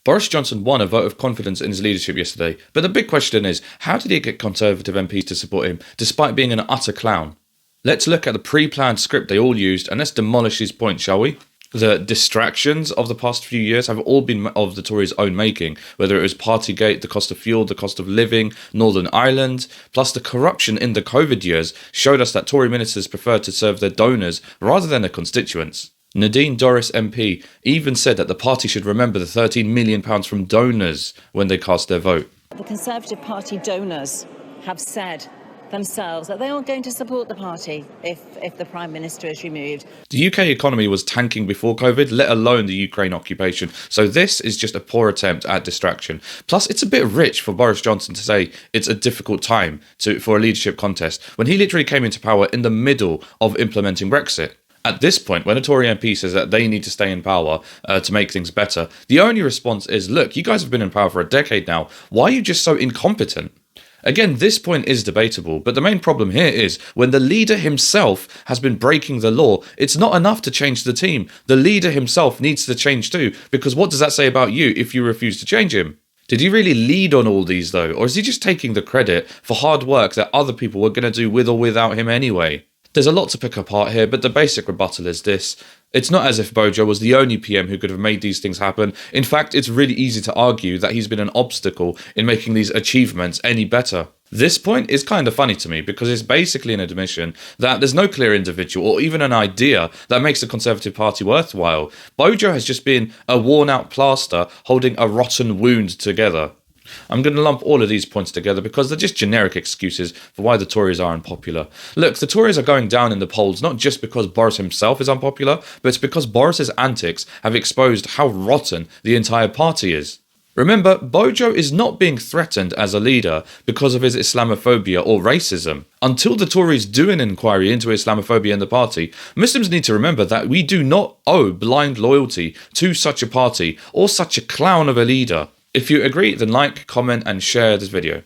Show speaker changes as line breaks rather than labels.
Boris Johnson won a vote of confidence in his leadership yesterday, but the big question is, how did he get Conservative MPs to support him, despite being an utter clown? Let's look at the pre-planned script they all used, and let's demolish his points, shall we? The distractions of the past few years have all been of the Tories' own making, whether it was Partygate, the cost of fuel, the cost of living, Northern Ireland, plus the corruption in the COVID years showed us that Tory ministers preferred to serve their donors rather than their constituents. Nadine Dorries MP even said that the party should remember the £13 million from donors when they cast their vote.
The Conservative Party donors have said themselves that they aren't going to support the party if the Prime Minister is removed.
The UK economy was tanking before COVID, let alone the Ukraine occupation, so this is just a poor attempt at distraction. Plus, it's a bit rich for Boris Johnson to say it's a difficult time for a leadership contest when he literally came into power in the middle of implementing Brexit. At this point, when a Tory MP says that they need to stay in power to make things better, the only response is, look, you guys have been in power for a decade now. Why are you just so incompetent? Again, this point is debatable, but the main problem here is when the leader himself has been breaking the law, it's not enough to change the team. The leader himself needs to change too, because what does that say about you if you refuse to change him? Did he really lead on all these though, or is he just taking the credit for hard work that other people were going to do with or without him anyway? There's a lot to pick apart here, but the basic rebuttal is this. It's not as if Bojo was the only PM who could have made these things happen. In fact, it's really easy to argue that he's been an obstacle in making these achievements any better. This point is kind of funny to me because it's basically an admission that there's no clear individual or even an idea that makes the Conservative Party worthwhile. Bojo has just been a worn-out plaster holding a rotten wound together. I'm going to lump all of these points together because they're just generic excuses for why the Tories are unpopular. Look, the Tories are going down in the polls not just because Boris himself is unpopular, but it's because Boris's antics have exposed how rotten the entire party is. Remember, Bojo is not being threatened as a leader because of his Islamophobia or racism. Until the Tories do an inquiry into Islamophobia in the party, Muslims need to remember that we do not owe blind loyalty to such a party or such a clown of a leader. If you agree, then like, comment and share this video.